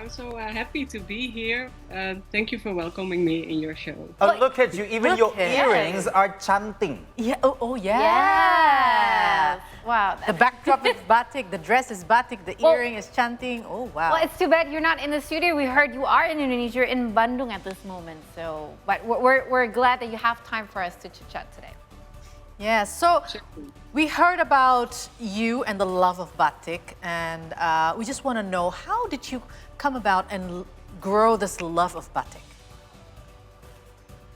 I'm so happy to be here. Thank you for welcoming me in your show. Oh, look at you. Even your earrings are chanting. Yeah. Oh, yeah. Yes. Wow. The backdrop is batik, the dress is batik, the earring is chanting. Oh, wow. Well, it's too bad you're not in the studio. We heard you are in Indonesia, you're in Bandung at this moment. So, but we're glad that you have time for us to chit-chat today. Yeah, so we heard about you and the love of batik, and we just want to know, how did you come about and grow this love of batik?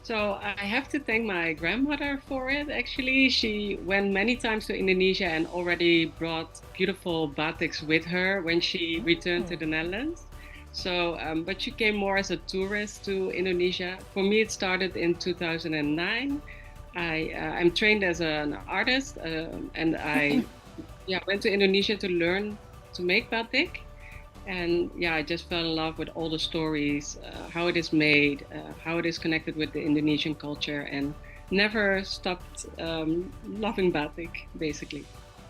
So I have to thank my grandmother for it. Actually, she went many times to Indonesia and already brought beautiful batiks with her when she returned to the Netherlands. So, but she came more as a tourist to Indonesia. For me, it started in 2009. I'm trained as an artist, and I went to Indonesia to learn to make batik. And I just fell in love with all the stories, how it is made, how it is connected with the Indonesian culture, and never stopped loving batik, basically.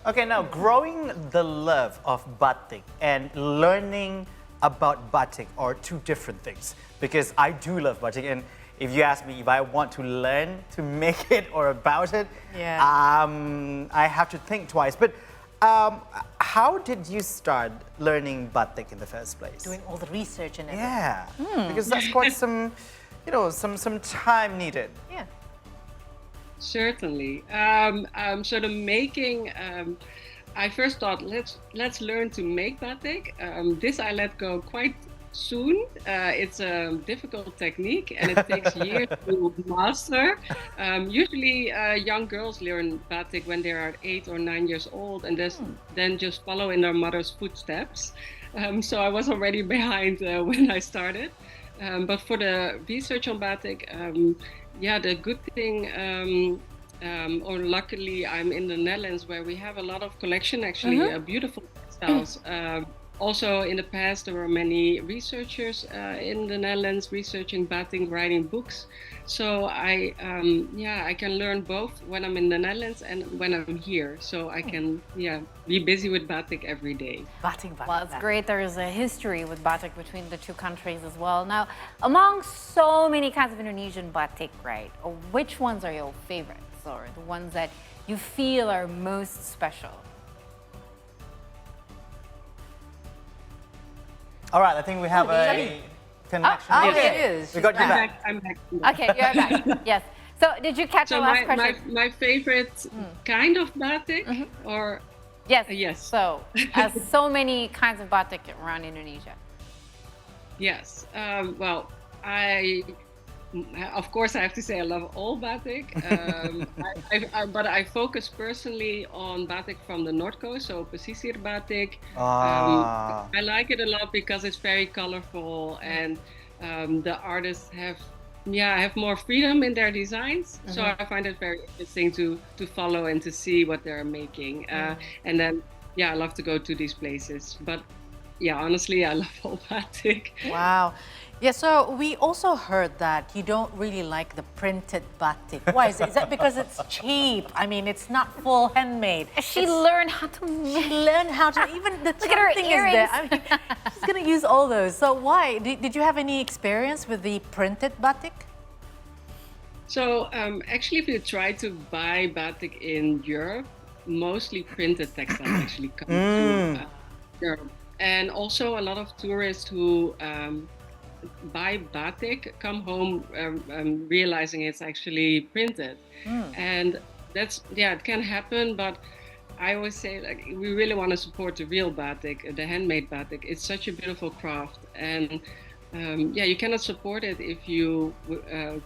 Okay, now growing the love of batik and learning about batik are two different things, because I do love batik, and if you ask me if I want to learn to make it or about it, I have to think twice. But how did you start learning batik in the first place? Doing all the research and everything. Yeah, because that's quite some, some time needed. Yeah. Certainly. So the making, I first thought let's learn to make batik. This I let go quite soon. It's a difficult technique and it takes years to master. Usually young girls learn batik when they are 8 or 9 years old and then just follow in their mother's footsteps. So I was already behind when I started. But for the research on batik, the good thing, or luckily I'm in the Netherlands where we have a lot of collection, actually, beautiful textiles. Also, in the past, there were many researchers in the Netherlands researching batik, writing books. So I can learn both when I'm in the Netherlands and when I'm here. So I can, be busy with batik every day. Batik. Well, it's great. There is a history with batik between the two countries as well. Now, among so many kinds of Indonesian batik, right? Which ones are your favorites, or the ones that you feel are most special? All right, I think we have a connection. Okay, it is. We got you back. I'm back. Okay, you're back. Yes. So, did you catch the last question? My favorite kind of batik, or Yes. yes. So, as so many kinds of batik around Indonesia. Yes. Well, of course, I have to say I love all batik, but I focus personally on batik from the North Coast, so pesisir batik. I like it a lot because it's very colorful and the artists have more freedom in their designs. So I find it very interesting to follow and to see what they're making. And then, I love to go to these places. But honestly, I love all batik. Wow. Yeah, so we also heard that you don't really like the printed batik. Why is it? Is that because it's cheap? I mean, it's not full handmade. She learned how to make. She learned how to, even the Look at her thing earrings. is there. I mean, she's going to use all those. So why? Did you have any experience with the printed batik? So actually, if you try to buy batik in Europe, mostly printed textiles actually come to Europe. And also a lot of tourists who buy batik come home realizing it's actually printed. And that's, it can happen, but I always say, like, we really want to support the real batik, the handmade batik. It's such a beautiful craft, and you cannot support it if you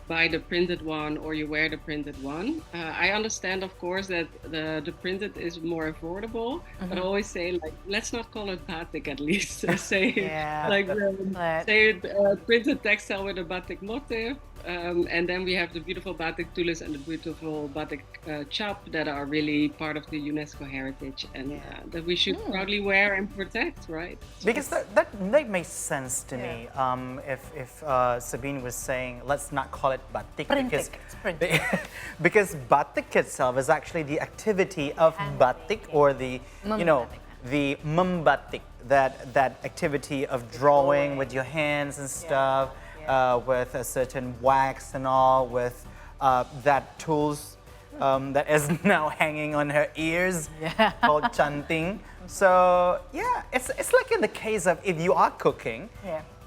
buy the printed one or you wear the printed one. I understand, of course, that the printed is more affordable, but I always say, like, let's not call it batik at least. Say printed textile with a batik motif. And then we have the beautiful batik tulis and the beautiful batik chap that are really part of the UNESCO heritage, and that we should proudly wear and protect, right? So because that makes sense to me. If Sabine was saying, let's not call it batik, because batik itself is actually the activity of batik, or the the membatik, that activity of drawing with your hands and stuff, with a certain wax and all, with that tools that is now hanging on her ears called chanting. So yeah, it's like in the case of if you are cooking,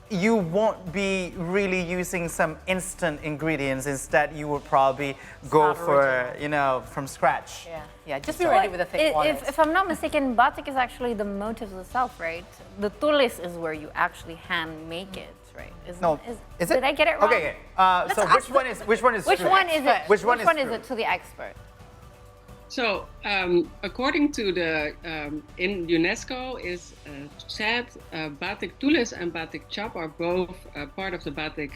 you won't be really using some instant ingredients. Instead, you will probably go for, you know, from scratch. Yeah, just be ready with the thick water. If I'm not mistaken, batik is actually the motifs itself, right? The tulis is where you actually hand make it, right? Is it? Did I get it wrong? Okay. So which one is Which one is it? Which one is it to the expert? So, according to the in UNESCO, is said batik tulis and batik chap are both part of the batik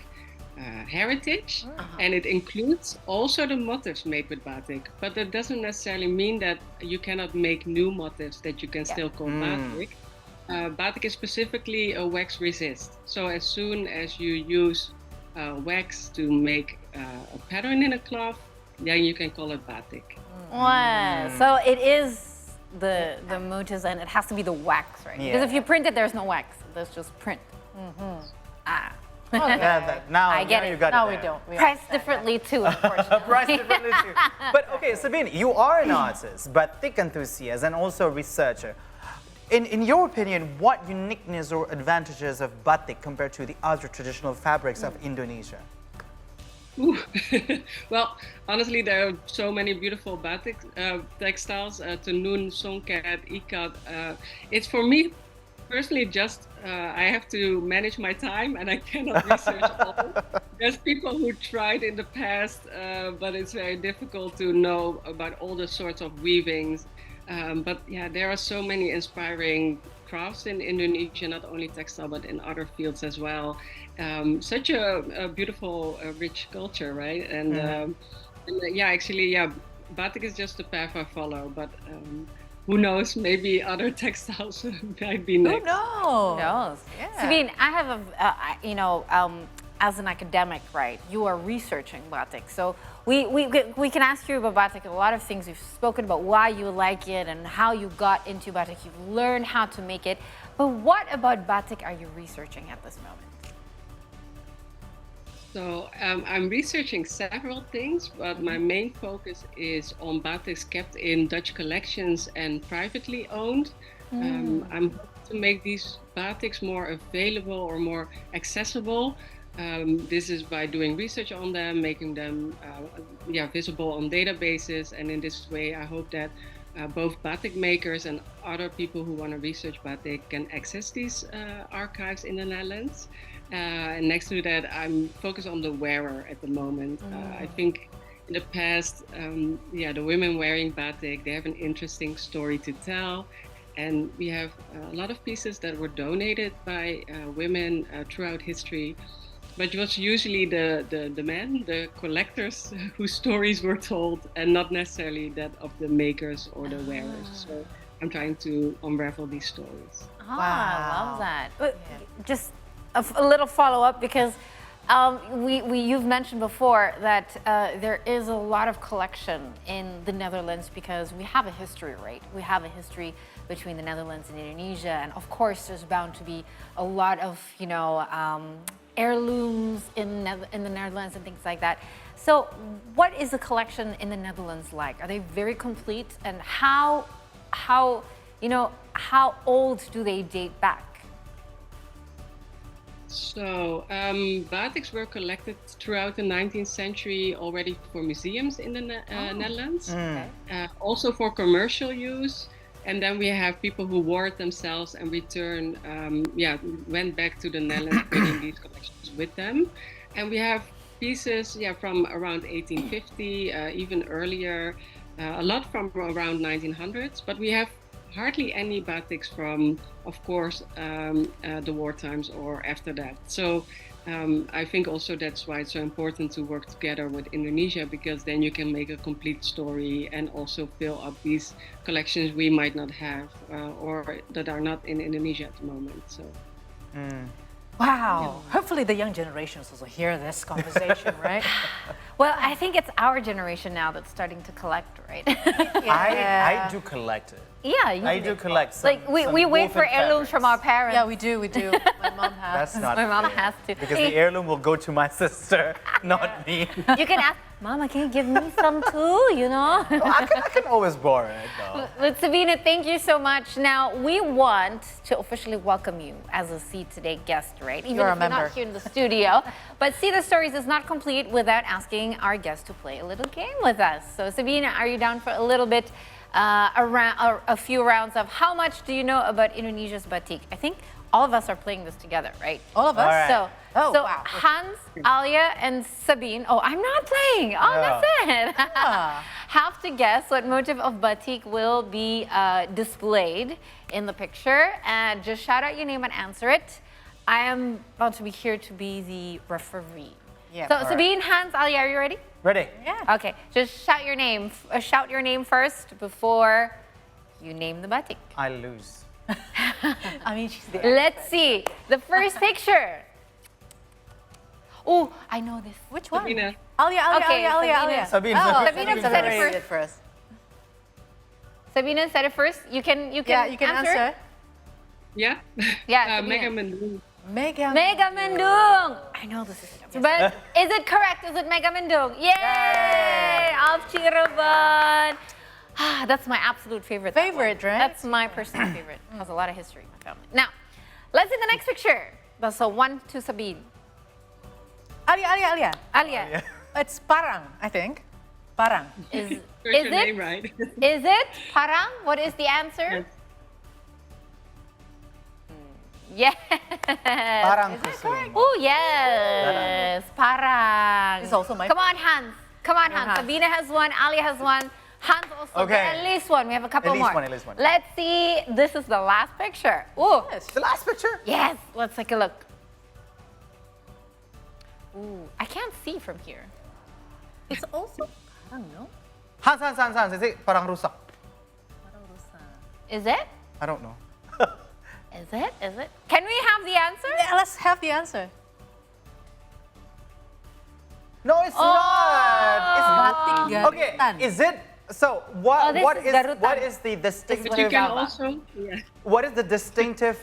heritage, and it includes also the motifs made with batik. But that doesn't necessarily mean that you cannot make new motifs that you can still call batik. Batik is specifically a wax resist. So as soon as you use wax to make a pattern in a cloth, then you can call it batik. Wow. So it is the motifs, and it has to be the wax, right? Because if you print it, there's no wax. There's just print. Now I get you it. got No, it we there. don't. We Priced differently too, unfortunately. Priced differently too. But okay, Sabine, you are an artist, batik enthusiast, and also a researcher. In your opinion, what uniqueness or advantages of batik compared to the other traditional fabrics of Indonesia? Well, honestly, there are so many beautiful batik textiles, tenun, songket, ikat. It's for me personally just, I have to manage my time and I cannot research all. There's people who tried in the past, but it's very difficult to know about all the sorts of weavings. But yeah, there are so many inspiring crafts in Indonesia, not only textile, but in other fields as well. Such a beautiful, rich culture, right? And batik is just the path I follow, but who knows, maybe other textiles might be next. Who knows? Who knows? Yeah. Sabine, I have as an academic, right, you are researching batik. So we can ask you about batik, a lot of things. We've spoken about why you like it and how you got into batik. You've learned how to make it. But what about batik are you researching at this moment? So I'm researching several things, but my main focus is on batiks kept in Dutch collections and privately owned. I'm hoping to make these batiks more available or more accessible. This is by doing research on them, making them visible on databases, and in this way I hope that both batik makers and other people who want to research batik can access these archives in the Netherlands. And next to that, I'm focused on the wearer at the moment. I think in the past, the women wearing batik, they have an interesting story to tell. And we have a lot of pieces that were donated by women throughout history. But it was usually the men, the collectors, whose stories were told, and not necessarily that of the makers or the wearers. So I'm trying to unravel these stories. Wow. I love that. Just a little follow-up, because you've mentioned before that there is a lot of collection in the Netherlands because we have a history, right? We have a history between the Netherlands and Indonesia, and of course there's bound to be a lot of, heirlooms in the Netherlands and things like that. So what is the collection in the Netherlands like? Are they very complete? And how old do they date back? So batiks were collected throughout the 19th century already for museums in the Netherlands, also for commercial use. And then we have people who wore it themselves and went back to the Netherlands bringing these collections with them. And we have pieces from around 1850, even earlier, a lot from around 1900s, but we have hardly any batiks from, of course, the war times or after that. So I think also that's why it's so important to work together with Indonesia, because then you can make a complete story and also fill up these collections we might not have or that are not in Indonesia at the moment. So. Wow. Hopefully the young generations also hear this conversation, right? Well, I think it's our generation now that's starting to collect, right? I do collect it. Yeah, you I do. do collect some. Like we some wait woven for heirlooms from fabrics. our parents. Yeah, we do. My mom has. That's not My mom fair. has to. Because the heirloom will go to my sister, not me. You can ask, Mama, can you give me some too? You know. I can always borrow it though. But Sabine, thank you so much. Now, we want to officially welcome you as a See Today guest, right? Even You're a if you're member. not here in the studio. But See the Stories is not complete without asking our guest to play a little game with us. So, Sabine, are you down for a little bit, a few rounds of how much do you know about Indonesia's batik? I think all of us are playing this together, right? All of us? All right. So, Oh, so wow. Hans, Alia, and Sabine. Oh, I'm not playing. Oh, that's it. Have to guess what motif of batik will be displayed in the picture, and just shout out your name and answer it. I am about to be here to be the referee. Yeah. So, Sabine, Hans, Alia, are you ready? Ready? Yeah. Okay. Just shout your name. Shout your name first before you name the batik. I lose. I mean, she's the Let's see. The first picture. Oh, I know this. Which one? Sabine. Alia. Okay, Sabine. Sabine. Oh, Sabine Sabine said it already first. did first. Sabine said it first. You can Yeah, you can answer. Yeah? Yeah, Sabine. Mega Mendung. Mega Mendung. I know this is but is it correct? Is it Mega Mendung? Yay! Of Cirebon. Ah, that's my absolute favorite. that Favorite, one. right? That's my personal favorite. It has a lot of history in my family. Now, let's see the next picture. So 1 to Sabine. Alia. Alia, It's Parang, I think. Parang. is Your it? name right. Is it Parang? What is the answer? Yes. Parang kusum. Oh yes, Parang. It's also my- Come on, Hans. Come on, Hans. Hans. Sabine has one. Ali has one. Hans also. Okay. At least one. We have a couple At least more. one, at least one. Let's see. This is the last picture. Oh, The last picture? yes. Let's take a look. Ooh, I can't see from here. It's also Parang, no? Hans. Is it parang rusak? Is it? I don't know. Is it? Is it? Can we have the answer? Yeah, let's have the answer. No, it's not. Batik It's okay. Garutan. Is it? So Oh, this what is is Garutan. what is the But distinctive? you can Java. also, yeah. What is the distinctive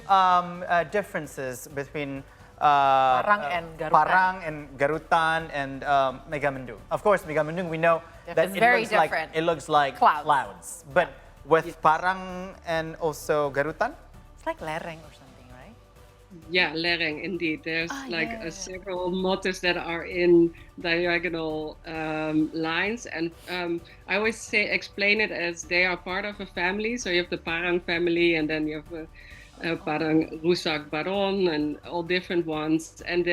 differences between Parang and Garutan. Parang and Garutan and Mega Mendung? Of course, Mega Mendung we know that It's very looks like different. it looks like Clouds. But with Parang and also Garutan, It's like lereng or something, right? Yeah, lereng, indeed. There's yeah. several motifs that are in diagonal lines. And I always explain it as they are part of a family. So you have the Parang family, and then you have Parang Rusak Baron, and all different ones. And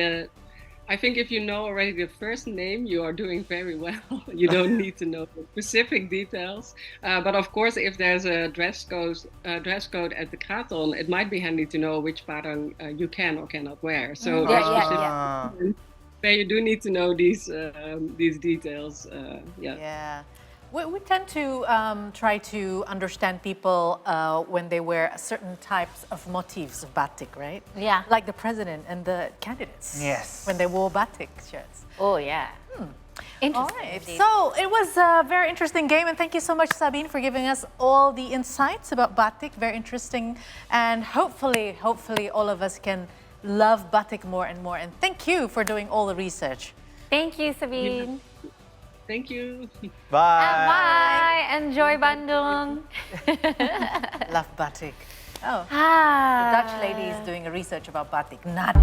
I think if you know already the first name, you are doing very well. You don't need to know the specific details. But of course, if there's a dress code at the kraton, it might be handy to know which parang you can or cannot wear. So there's specific where you do need to know these details. Yeah. We tend to try to understand people when they wear certain types of motifs of batik, right? Yeah. Like the president and the candidates. Yes. When they wore batik shirts. Oh yeah. All Interesting. right. indeed. So it was a very interesting game, and thank you so much, Sabine, for giving us all the insights about batik. Very interesting, and hopefully, all of us can love batik more and more. And thank you for doing all the research. Thank you, Sabine. Thank you. bye. Bye. Enjoy Bandung. Love batik. Oh, Ah. the Dutch lady is doing a research about batik. Not.